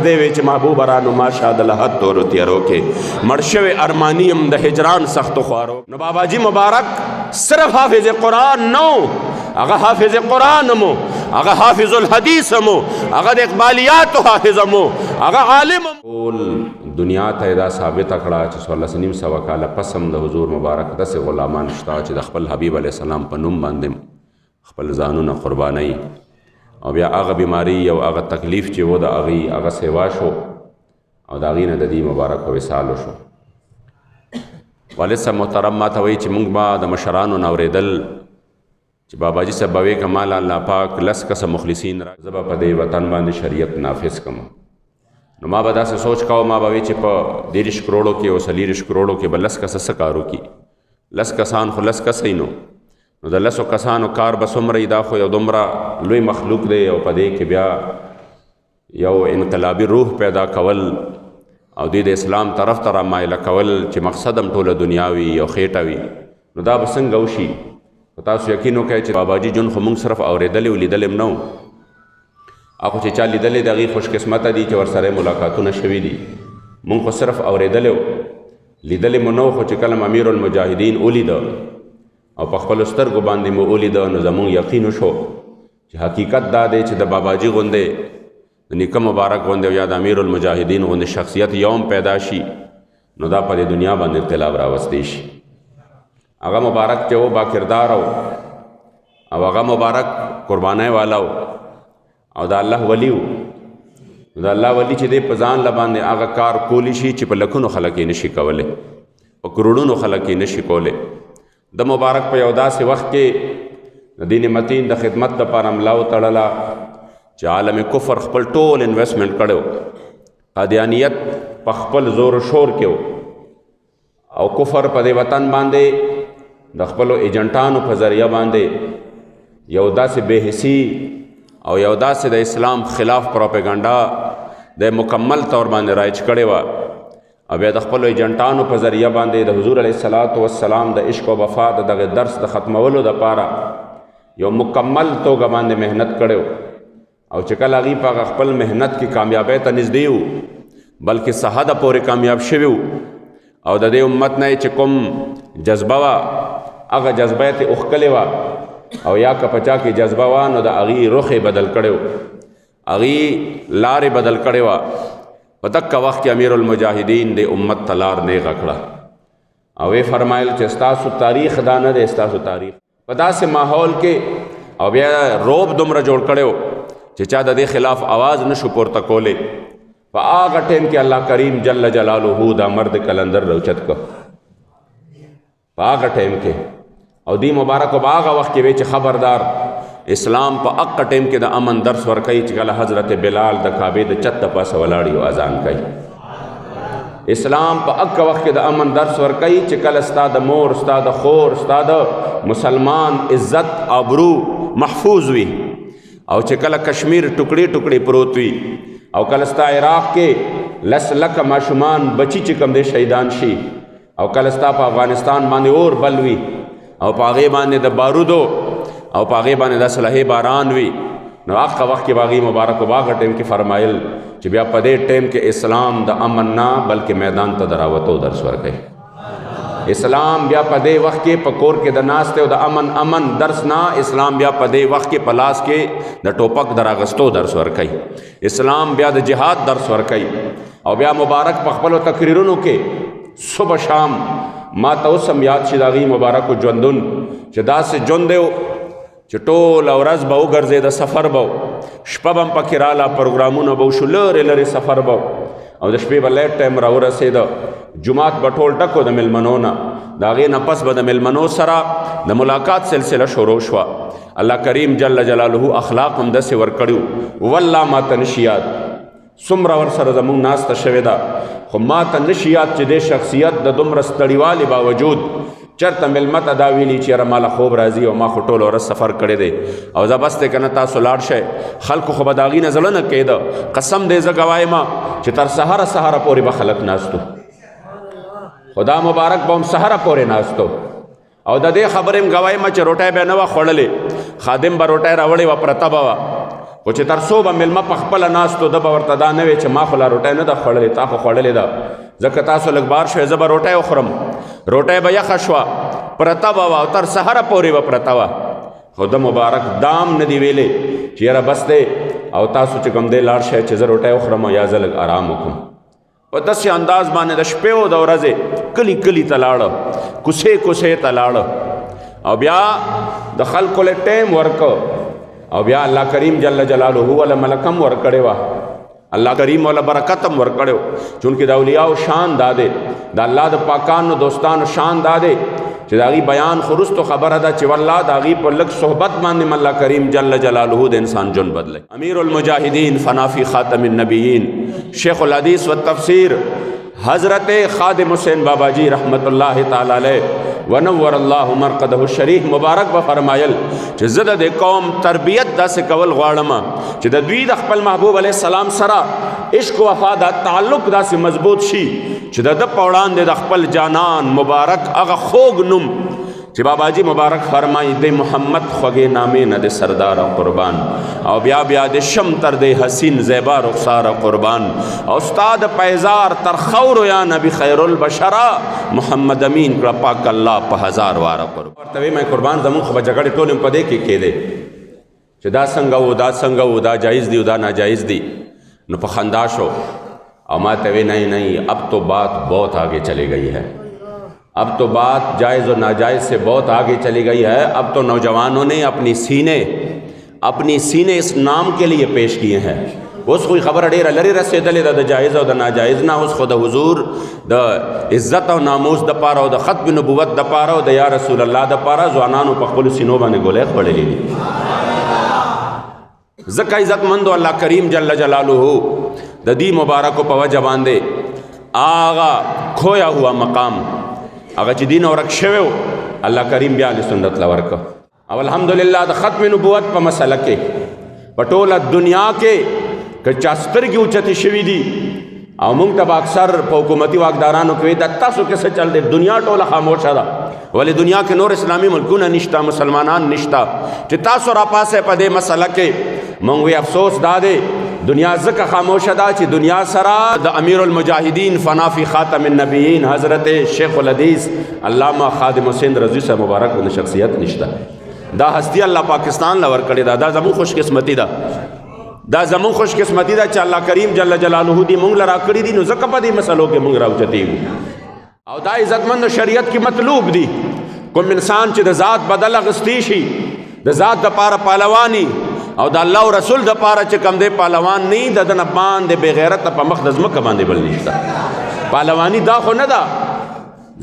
نږدې وې چې محبوب رانو ماشه د لحد تورو تیارو کې مړ شوی ارماني یم د هجران سختو خوارو. نو بابا جی مبارک صرف حافظ قرآن نو، هغه حافظ قرآن مو، هغه حافظ الحدیث مو، هغه د اقبالیات حافظ مو، هغه عالم ټول دنیا ته دا ثابت کړه چې 1400 کاله پس هم د حضور مبارک داسې غلامان شته چې د خپل حبیب علیه السلام په نوم باندې خپل ځانونه قربانوي، او بیا هغه بیماری او هغه تکلیف چې و د هغې هغه سیوا شو او د هغې نه د دې مبارک وصال وشو. والد صاحب محترم ما ته وایي چې موږ به د مشرانو نه اورېدل چې باباجي صاحب به وایي که ما له الله پاک 10 کسه مخلصین را زه به په دې وطن باندې شریعت نافظ کړم. نو ما به داسې سوچ کوه، ما به وایي چې په 30 کروڑو کې او 40 کروڑو کې به 10 کسه څه کار وکړي؟ 10 کسان خو 10 کسه نو د 10 کسانو کار به څومره دا خو یو دومره لوی مخلوق دی، او په دې کې بیا یو انقلابي روح پیدا کول او د اسلام طرف ته رامایله کول چې مقصد هم ټوله دنیا وي او خېټه وي، نو دا به څنګه وشي؟ تاسو یقین وکړئ چې باباجي جون خو موږ صرف اورېدلی او لیدلی هم نه و، هغه چې چا لیدلی د هغې خوش قسمته دي چې ورسره ملاقاتونه شوي دي. موږ خو صرف اورېدلی و، لیدلی مو نه و، خو چې کله امیر المجاهدین ولیده او په خپلو سترګو باندې مو ولیده نو زموږ یقین وشو چې حقیقت دا دی چې د باباجي غوندې د نیکه مبارک غوندې او یا د امیر المجاهدین غوندې شخصیت یوم پیدا شي نو دا په دې دنیا باندې انقلاب راوستی شي. هغه مبارک چې و با کردار او هغه مبارک قربانۍ والا او د الله ولی و. د الله ولی چې دی په ځان له باندې هغه کار کولی شي چې په لکونو خلک یې نشي کولی، په کروڑونو خلک یې نشي کولی. د مبارک په یو داسې وخت کې د دین متین د خدمت دپاره ملا وتړله چې عالم کفر خپل ټول انویسټمنټ کړی، قادیانیت په خپل زور و شور کې و او کفر په دې وطن باندې د خپلو ایجنټانو په ذریعه باندې یو داسې بېحسي او یو داسې د اسلام خلاف پروپیګنډا د مکمل طور باندې رایج کړې وه، او بیا د خپلو ایجنټانو په ذریعه باندې د حضور علیه الصلاة والسلام د عشق او وفا د دغه درس د ختمولو دپاره یو مکمل توګه باندې محنت کړی و، او چې کله هغوی په هغه خپل محنت کې کامیابۍ ته نږدې وو بلکې صحده پورې کامیاب شوي وو، او د دې امت نه چې کوم جذبه وه هغه جذبه یې ترې اوښکلې وه، او یا که په چا کې جذبه وه نو د هغې رخ یې بدل کړی و، هغې لارې بدل کړې وه. په دقه وخت کې امیر المجاهدین د امت ته لار نیغه کړه او ویې فرمایل چې ستاسو تاریخ دا نه دی، ستاسو تاریخ په داسې ماحول کې او بیا روب دومره جوړ کړی و چې چا د دې خلاف آواز نشو پورته کولی. په هغه ټیم کې الله کریم جل جلاله دا مرد کلندر روچت کو په هغه ټیم کې، او دی مبارک په هغه وخت کې وی چې خبردار اسلام په هغه ټیم کې د امن درس ورکوي چې کله حضرت بلال د کعبې د چت پاسه ولاړ او اذان کوي. اسلام په هغه وخت کې د امن درس ورکوي چې کله ستا د مور، ستا د خور، ستا د مسلمان عزت آبرو محفوظ وي، او چې کله کشمیر ټوکړي ټوکړي پروت وي، او کله ستا عراق کې 10 لکه ماشومان بچي چې کوم دی شهیدان شي، او کله ستا په افغانستان باندې اور بل وي او په هغې باندې د بارودو او په هغې باندې د اسلحې باران وي، نو هغه وخت کې به هغې مبارک په هغه ټیم کې فرمایل چې بیا په دې ټیم کې اسلام د امن نه بلکې میدان ته د راوتو درس ورکوي. اسلام بیا په دې وخت کې په کور کې د ناستې او د امن درس نه، اسلام بیا په دې وخت کې په لاس کې د ټوپک د راغستو درس ورکوي. اسلام بیا د جهاد درس ورکوي، او بیا مبارک په خپلو تقریرونو کې صبح شام ما ته اوس هم یاد شي د هغې مبارکو ژوندون چې داسې ژوند دی چې ټوله ورځ به وګرځېده، سفر به شپه به هم پکې راله، پروګرامونه به وشو، لرې لرې سفر به او د شپې به لیټ ټایم راورسېده، جومات به ټول ډک و د مېلمنو نه، د هغې نه پس به د مېلمنو سره د ملاقات سلسله شروع شوه. الله کریم جل جلاله اخلاق هم داسې ورکړي وو، والله ما ته نشي یاد څومره ورسره زموږ ناسته شوې ده، خو ما ته نشي یاد چې دې شخصیت د دومره ستړیوالي باوجود چرته مېلمه ته دا ویلي چې یاره ماله خوب راځي او ما خو ټوله ورځ سفر کړی دی او زه بس دی که نه تاسو لاړ شئ. خلکو خو به د هغې نه زړه نه کېده، قسم دی زه ګوایم چې تر سهره سهره پورې به خلک ناستو، خدا مبارک به هم سهره پورې ناستو، او د دې خبرې هم ګوایم چې روټۍ به نه وه خوړلې، خادم به روټۍ راوړې وه پرته به وه، خو چې تر څو به میلمه په خپله ناستو ده به ورته دا نه وی چې ما خو لا روټۍ نه ده خوړلې تا خو خوړلې ده ځکه تاسو لږ بار شوی زه به روټۍ وخورم روټۍ به یخه شوه پرته به وه او تر سهره پورې به پرته وه خو د مبارک دام نه دی ویلې چې یاره بس دی او تاسو چې کوم دی لاړ شئ چې زه روټۍ وخورم یا زه لږ آرام وکړم په داسې انداز باندې د شپې او د ورځې کلي کلي ته لاړه کوڅې کوڅې ته لاړه او بیا د خلکو له ټیم ورکو او بیا الله کریم جل جلاله ولا ملکم ورکړی وه الله کریم ولا برکت هم ورکړی چونکې د اولیاء شان داده د الله د پاکانو دوستانو شان داده چې د هغې بیان خو وروستو خبره ده چې والله د هغې په لږ صحبت باندې الله کریم جل جلاله د انسان ژوند بدلی امیر المجاهدین فنا فی خاتم النبیین شیخ الحدیث والتفسیر حضرت خادم حسین بابا جی رحمت اللہ تعالی علیہ ونور اللہ مرقدہ الشریف مبارک به فرمایل چې زه د قوم تربیت داسې کول غواړم چې د دوی د خپل محبوب علیه السلام سره عشق و وفا دا تعلق داسې مضبوط شي چې د ده په وړاندې د خپل جانان مبارک هغه خوږ نوم چې بابا جی مبارک فرمایي د محمد خوږې نامې نه د سردار قربان او بیا بیا د شم تر د حسین زیبا رخسار قربان او استاد پیزار تر خور یا نبی خیر البشرا محمد امین کړه پاک الله په هزار واره قربان ورته مې قربان زمون خو به جګړې ټول په دې کې کېدې چې دا څنګه و دا څنګه و دا جایز دی و دا ناجایز دی نو په خندا شو اور ماں توے نہیں اب تو بات بہت آگے چلی گئی ہے اب تو بات جائز اور ناجائز سے بہت آگے چلی گئی ہے اب تو نوجوانوں نے اپنی سینے اس نام کے لیے پیش کیے ہیں اس کوئی خبر ډیره لري رسېدلې ده د جایز او د ناجایز نه اوس خو د حضور د عزت او ناموس د پاره او د ختم نبوت د پاره او د یا رسول الله د پاره ځوانانو په خپلو سینو باندې ګولۍ خوړلې دي ځکه عزتمندو الله کریم جل جلاله د دې مبارکو په وجه باندې آغا کھویا ہوا مقام هغه چې دین ورک شوی الله کریم بیا د سنت لا ورکه او الحمدلله د ختم نبوت په مسله کې په ټوله دنیا کې که چا سترګې اوچتې شوي دي او موږ ته به اکثر په حکومتي واکدارانو کې د تاسو کې څه چل دی دنیا ټوله خاموشه ده ولې دنیا کې نور اسلامي ملکونه نشته مسلمانان نشته چې تاسو راپاسې په دې مسله کې موږ وی افسوس دا دی دنیا ځکه خاموشه ده چې دنیا سره د امیر المجاهدین فنا فی خاتم النبیین حضرت شیخ الحدیث علامہ خادم حسین رضوی صاحب مبارک ونه شخصیت نشته دا هستی الله پاکستان له ورکړې ده دا زموږ خوش قسمتي ده دا زمون خوش قسمتی دا چې الله کریم جل جلاله دی مونږ لرا کړی دي نو ځکه په دې مسلو کې مونږ راوچتېږو او دا عزتمند شریعت کې مطلوب دي کوم انسان چې د ذات بدل اغستی شي د ذات د پاره پهلوانی او د الله او رسول د پاره چې کم دی پهلوان نه د دنه باندې بې غیرت په مخ د ځمکه باندې بل نشته پهلوانی دا خو نه ده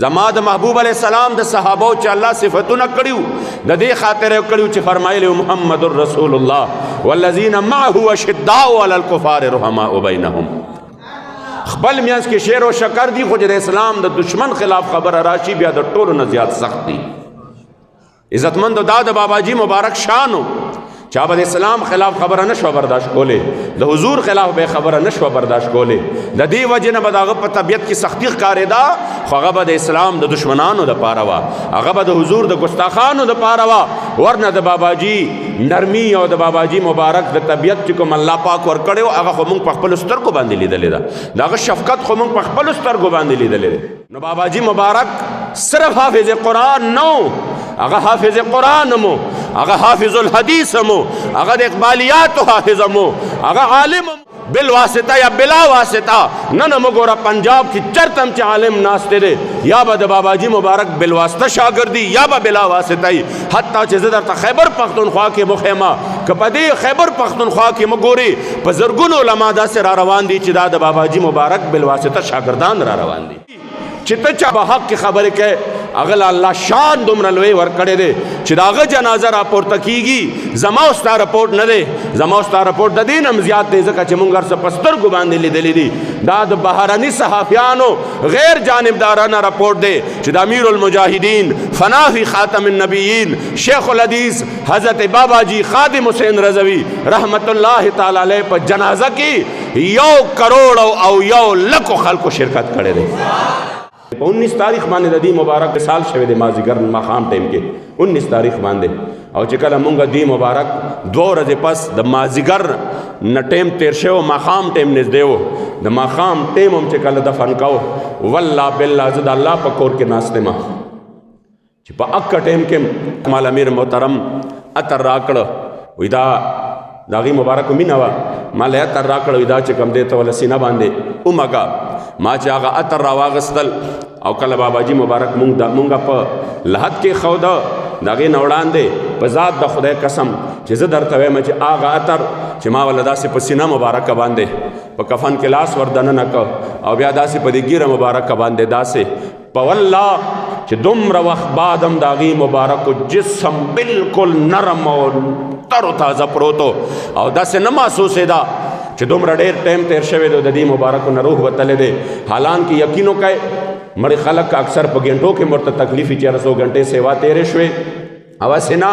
زما د محبوب علیہ السلام د صحابو چې الله صفتونه کړیو د دې خاطر کړیو چې فرمایلی محمد رسول الله والذین معه اشداء علی الکفار رحماء بینهم خپل میانس کې شعر او شکر دی خو د اسلام د دشمن خلاف خبر راشي بیا د ټولو نه زیات سخت دی عزتمند دا د بابا جی مبارک شانو چا به د اسلام خلاف خبره نشو برداشت کولې د حضور خلاف به خبره نشو برداشت کولې د دې وجه نه به د هغه په طبیعت کې سختی ښکارېده خو هغه به د اسلام د دشمنانو دپاره وه هغه به د حضور د ګستاخانو دپاره وه ورنه د بابا جی نرمی او د بابا جی مبارک د طبیعت چې کوم الله پاک ورکړی و هغه خو موږ په خپلو سترګو باندې لیدلی ده د هغه شفقت خو موږ په خپلو سترګو باندې لیدلی دی نو بابا جی مبارک صرف حافظ قرآن نو هغه حافظ قرآن مو هغه حافظ الحدیث مو هغه د اقبالیات حافظ مو هغه عالم بالواسطه یا بلا واسطه نه مګوره پنجاب کې چرتم چې عالم ناسته دی یا به د بابا جی مبارک بالواسطه شاګردي یا به بلا واسطه حتی چې زه درته خیبر پختونخوا کې مخیمه که په دې خیبر پختونخوا کې مګوري په زرګونو علما داسې را روان دي چې دا د بابا جی مبارک بالواسطه شاګردان را روان دي چې ته چا به حق کې خبرې کوې هغه الله شان دومره لوی ورکړی دی چې د هغه جنازه راپورته کېږي زما او ستا رپورټ نه دی زما او ستا رپورټ د دې نه هم زیات دی ځکه چې مونږ هر څه په سترګو باندې لیدلی دي دا د بهرني صحافیانو غیر جانبدارانه رپورټ دی چې د امیر المجاهدین فنا فی خاتم النبیین شیخ الحدیث حضرت بابا جی خادم حسین رضوی رحمت الله تعالی علیہ په جنازه کې 1 کروڑ او 1 لکو خلکو شرکت کړی دی په 19 تاریخ باندې د دې مبارک سال شوی دی مازیګر ماښام ټایم کې 19 تاریخ باندې او چې کله مونږ دی مبارک 2 ورځې پس د مازیګر نه ټیم تیر شو ماښام ټیم نږدې و د ماښام ټیم هم چې کله دفن کو والله بالله زه د الله په کور کې ناست یم چې په اکه ټیم کې مال امیر محترم عطر راکړه وی دا د هغې مبارک مینه وه ما له عطر راکړه وی دا چې کوم دی ته وله سینه باندې ومږه ما چې هغه عطر راواغستل او کله باباجي مبارک مونږ په لحد کې ښوده د هغې نه وړاندې په ذات د خدای قسم چې زه درته وایم چې هغه عطر چې ما وله داسې په سینه مبارکه باندې په کفن کې لاس ور دننه که او بیا داسې په دې ګیره مبارکه باندې داسې په والله چې دومره وخت بعد هم د هغې مبارکو جسم بلکل نرم او تر تازه پروتو او داسې نه محسوسېده چې دومره ډېر ټایم تیر شوی دی د دې مبارکو نه روح وتلی دی حالانکه یقین وکئ مړي خلک اکثر په ګنټو کې ورته تکلیف وي چې 100 غنټې سیوا تیرې شوې هوسې نه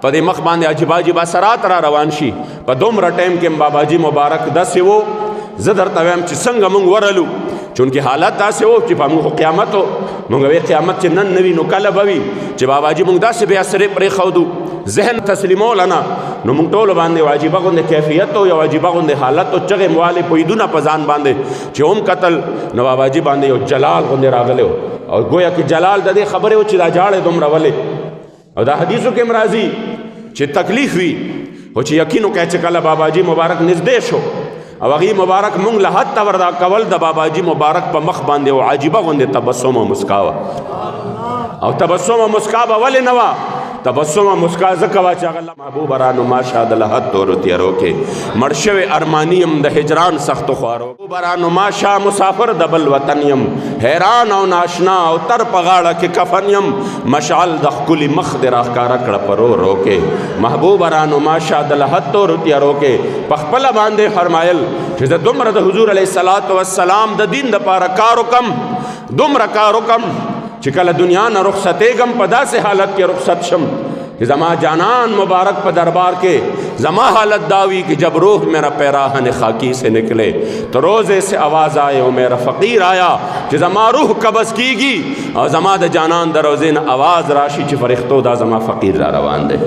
په دې مخ باندې عجیب عجیب اثرات را روان شي په دومره ټایم کې باباجي مبارک داسې و زه درته وایم چې څنګه موږ ورلو چونکې حالت داسې و چې په موږ قیامت و موږ وی قیامت چې نن نه وي نو کله به وي چې باباجي موږ داسې بې اثرې پرېښودو ذهن تسلیمول نه نو موږ ټولو باندې عجیبه غوندې کیفیت او یو عجیبه غوندې حالت او چغې موالې پویدونه په ځان باندې چې هم قتل نو باباجي باندې یو جلال غوندې راغلی و او گویا کې جلال د دې خبرې و چې دا جاړې دومره ولې او دا حدیثو کې هم راځي چې تکلیف وي خو چې یقین وکړئ چې کله باباجي مبارک نږدې شو او هغې مبارک مونږ له حد ته وردا کول د باباجي مبارک په مخ باندې یو عجیبه غوندې تبسم او مسکا وه او تبسم او مسکا به ولې نه وه تبسم او مسکا ځکه وه چې هغه محبوب رانو ماشا د له حد تورو تیارو کې مړ شوی ارماني یم د هجران سختو خوارو برانو ماشا مسافر د بل وطن یم حیران او ناشنا او تر په غاړه کې کفن یم مشعل د ښکلي مخ دې راښکاره کړه په رو رو کې محبوب رانو ماشا د له حد تورو تیارو کې په خپله باندې فرمایل چې زه دومره د حضور علیه الصلاة والسلام د دین دپاره کار وکم دومره کار وکم چې کله دنیا نه رخصتېږم په داسې حالت کې رخصت شم کہ زما جانان مبارک پہ دربار کے زما حالت داوی کہ جب روح میرا پیراہن خاکی سے نکلے تو روزے سے آواز آئے اور میرا فقیر آیا کہ زما روح قبض کی گی اور زما دا جانان دا روزے نا آواز راشی چی فرختو دا زما فقیر را روان دے